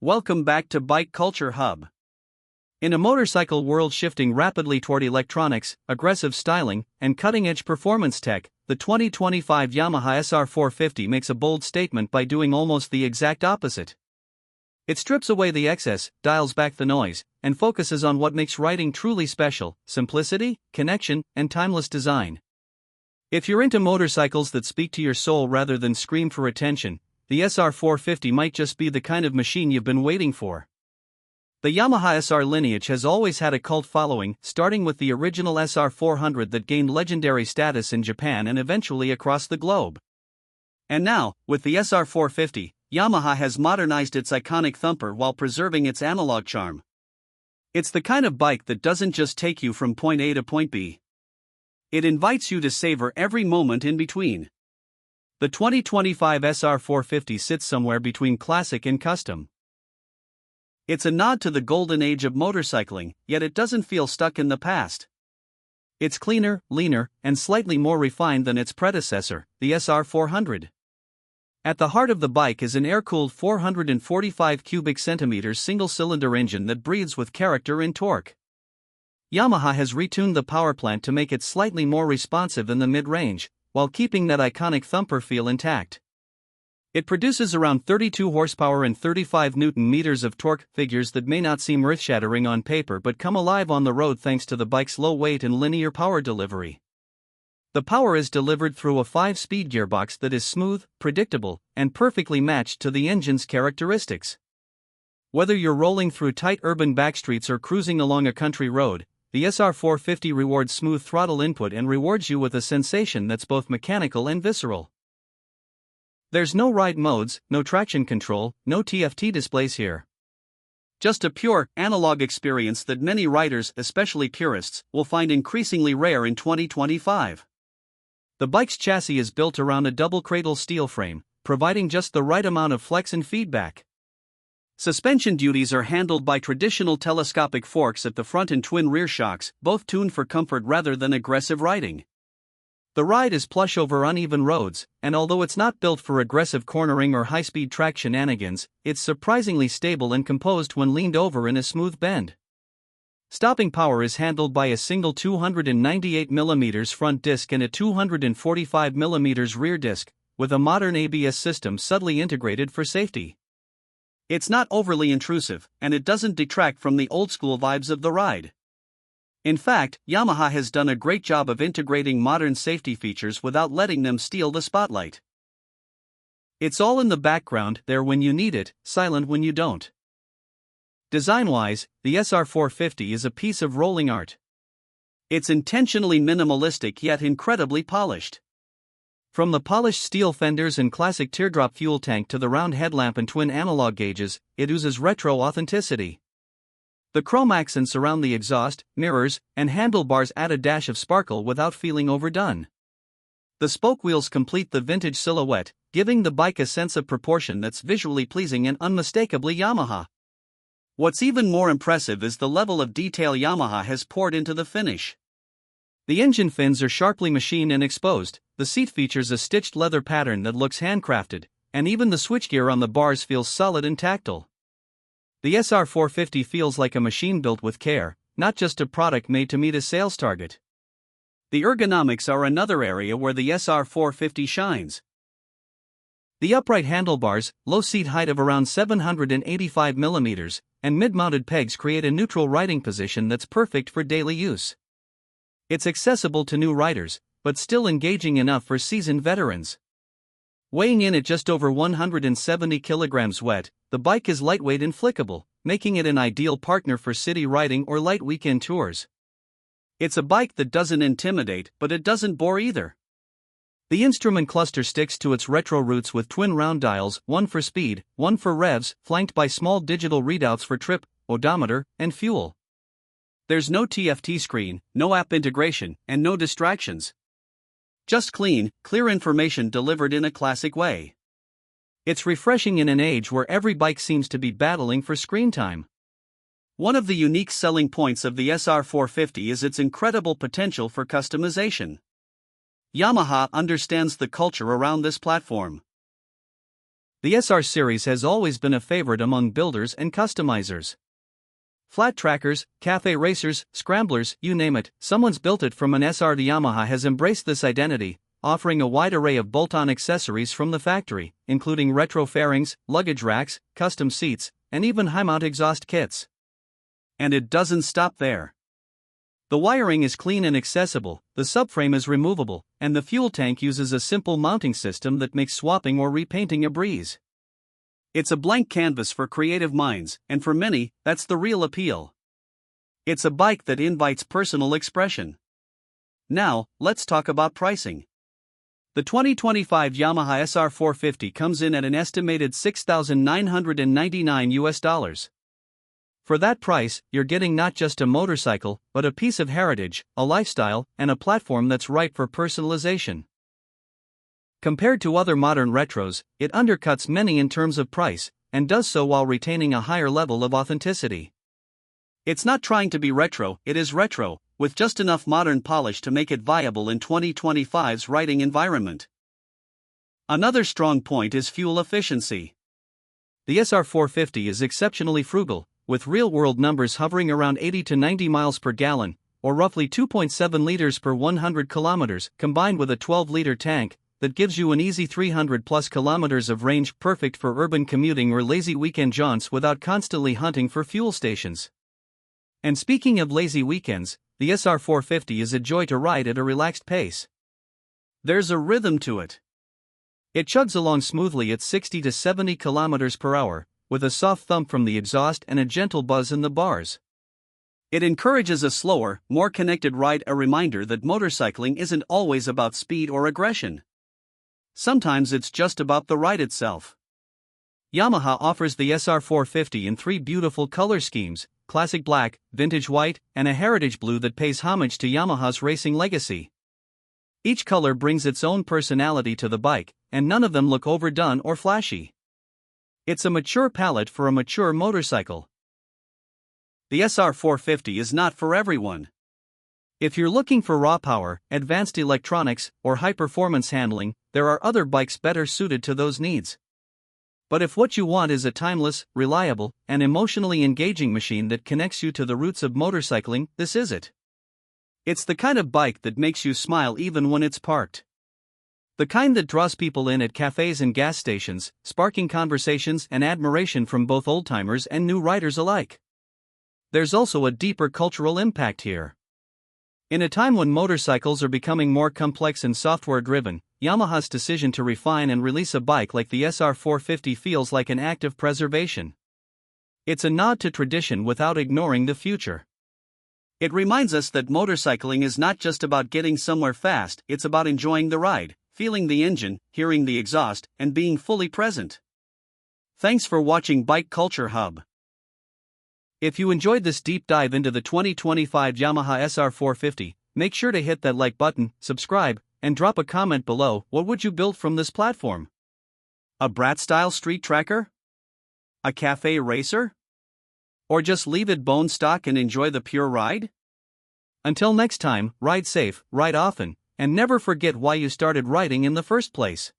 Welcome back to Bike Culture Hub. In a motorcycle world shifting rapidly toward electronics, aggressive styling, and cutting-edge performance tech, the 2025 Yamaha SR450 makes a bold statement by doing almost the exact opposite. It strips away the excess, dials back the noise, and focuses on what makes riding truly special: simplicity, connection, and timeless design. If you're into motorcycles that speak to your soul rather than scream for attention, the SR450 might just be the kind of machine you've been waiting for. The Yamaha SR lineage has always had a cult following, starting with the original SR400 that gained legendary status in Japan and eventually across the globe. And now, with the SR450, Yamaha has modernized its iconic Thumper while preserving its analog charm. It's the kind of bike that doesn't just take you from point A to point B. It invites you to savor every moment in between. The 2025 SR450 sits somewhere between classic and custom. It's a nod to the golden age of motorcycling, yet it doesn't feel stuck in the past. It's cleaner, leaner, and slightly more refined than its predecessor, the SR400. At the heart of the bike is an air-cooled 445 cubic centimeters single-cylinder engine that breathes with character and torque. Yamaha has retuned the power plant to make it slightly more responsive in the mid-range, while keeping that iconic Thumper feel intact. It produces around 32 horsepower and 35 Nm of torque, figures that may not seem earth-shattering on paper but come alive on the road thanks to the bike's low weight and linear power delivery. The power is delivered through a 5-speed gearbox that is smooth, predictable, and perfectly matched to the engine's characteristics. Whether you're rolling through tight urban backstreets or cruising along a country road, the SR450 rewards smooth throttle input and rewards you with a sensation that's both mechanical and visceral. There's no ride modes, no traction control, no TFT displays here. Just a pure, analog experience that many riders, especially purists, will find increasingly rare in 2025. The bike's chassis is built around a double-cradle steel frame, providing just the right amount of flex and feedback. Suspension duties are handled by traditional telescopic forks at the front and twin rear shocks, both tuned for comfort rather than aggressive riding. The ride is plush over uneven roads, and although it's not built for aggressive cornering or high-speed track shenanigans, it's surprisingly stable and composed when leaned over in a smooth bend. Stopping power is handled by a single 298mm front disc and a 245mm rear disc, with a modern ABS system subtly integrated for safety. It's not overly intrusive, and it doesn't detract from the old-school vibes of the ride. In fact, Yamaha has done a great job of integrating modern safety features without letting them steal the spotlight. It's all in the background, there when you need it, silent when you don't. Design-wise, the SR450 is a piece of rolling art. It's intentionally minimalistic yet incredibly polished. From the polished steel fenders and classic teardrop fuel tank to the round headlamp and twin analog gauges, it oozes retro authenticity. The chrome accents around the exhaust, mirrors, and handlebars add a dash of sparkle without feeling overdone. The spoke wheels complete the vintage silhouette, giving the bike a sense of proportion that's visually pleasing and unmistakably Yamaha. What's even more impressive is the level of detail Yamaha has poured into the finish. The engine fins are sharply machined and exposed, the seat features a stitched leather pattern that looks handcrafted, and even the switchgear on the bars feels solid and tactile. The SR450 feels like a machine built with care, not just a product made to meet a sales target. The ergonomics are another area where the SR450 shines. The upright handlebars, low seat height of around 785mm, and mid-mounted pegs create a neutral riding position that's perfect for daily use. It's accessible to new riders, but still engaging enough for seasoned veterans. Weighing in at just over 170 kilograms wet, the bike is lightweight and flickable, making it an ideal partner for city riding or light weekend tours. It's a bike that doesn't intimidate, but it doesn't bore either. The instrument cluster sticks to its retro roots with twin round dials, one for speed, one for revs, flanked by small digital readouts for trip, odometer, and fuel. There's no TFT screen, no app integration, and no distractions. Just clean, clear information delivered in a classic way. It's refreshing in an age where every bike seems to be battling for screen time. One of the unique selling points of the SR450 is its incredible potential for customization. Yamaha understands the culture around this platform. The SR series has always been a favorite among builders and customizers. Flat trackers, cafe racers, scramblers, you name it, someone's built it from an SR. The Yamaha has embraced this identity, offering a wide array of bolt-on accessories from the factory, including retro fairings, luggage racks, custom seats, and even high-mount exhaust kits. And it doesn't stop there. The wiring is clean and accessible, the subframe is removable, and the fuel tank uses a simple mounting system that makes swapping or repainting a breeze. It's a blank canvas for creative minds, and for many, that's the real appeal. It's a bike that invites personal expression. Now, let's talk about pricing. The 2025 Yamaha SR450 comes in at an estimated $6,999. For that price, you're getting not just a motorcycle, but a piece of heritage, a lifestyle, and a platform that's ripe for personalization. Compared to other modern retros, it undercuts many in terms of price, and does so while retaining a higher level of authenticity. It's not trying to be retro, it is retro, with just enough modern polish to make it viable in 2025's riding environment. Another strong point is fuel efficiency. The SR450 is exceptionally frugal, with real-world numbers hovering around 80 to 90 miles per gallon, or roughly 2.7 liters per 100 kilometers, combined with a 12-liter tank that gives you an easy 300-plus kilometers of range, perfect for urban commuting or lazy weekend jaunts without constantly hunting for fuel stations. And speaking of lazy weekends, the SR450 is a joy to ride at a relaxed pace. There's a rhythm to it. It chugs along smoothly at 60 to 70 kilometers per hour, with a soft thump from the exhaust and a gentle buzz in the bars. It encourages a slower, more connected ride, a reminder that motorcycling isn't always about speed or aggression. Sometimes it's just about the ride itself. Yamaha offers the SR450 in 3 beautiful color schemes: classic black, vintage white, and a heritage blue that pays homage to Yamaha's racing legacy. Each color brings its own personality to the bike, and none of them look overdone or flashy. It's a mature palette for a mature motorcycle. The SR450 is not for everyone. If you're looking for raw power, advanced electronics, or high-performance handling, there are other bikes better suited to those needs. But if what you want is a timeless, reliable, and emotionally engaging machine that connects you to the roots of motorcycling, this is it. It's the kind of bike that makes you smile even when it's parked. The kind that draws people in at cafes and gas stations, sparking conversations and admiration from both old-timers and new riders alike. There's also a deeper cultural impact here. In a time when motorcycles are becoming more complex and software-driven, Yamaha's decision to refine and release a bike like the SR450 feels like an act of preservation. It's a nod to tradition without ignoring the future. It reminds us that motorcycling is not just about getting somewhere fast, it's about enjoying the ride, feeling the engine, hearing the exhaust, and being fully present. Thanks for watching Bike Culture Hub. If you enjoyed this deep dive into the 2025 Yamaha SR450, make sure to hit that like button, subscribe, and drop a comment below. What would you build from this platform? A Brat-style street tracker? A cafe racer? Or just leave it bone stock and enjoy the pure ride? Until next time, ride safe, ride often, and never forget why you started riding in the first place.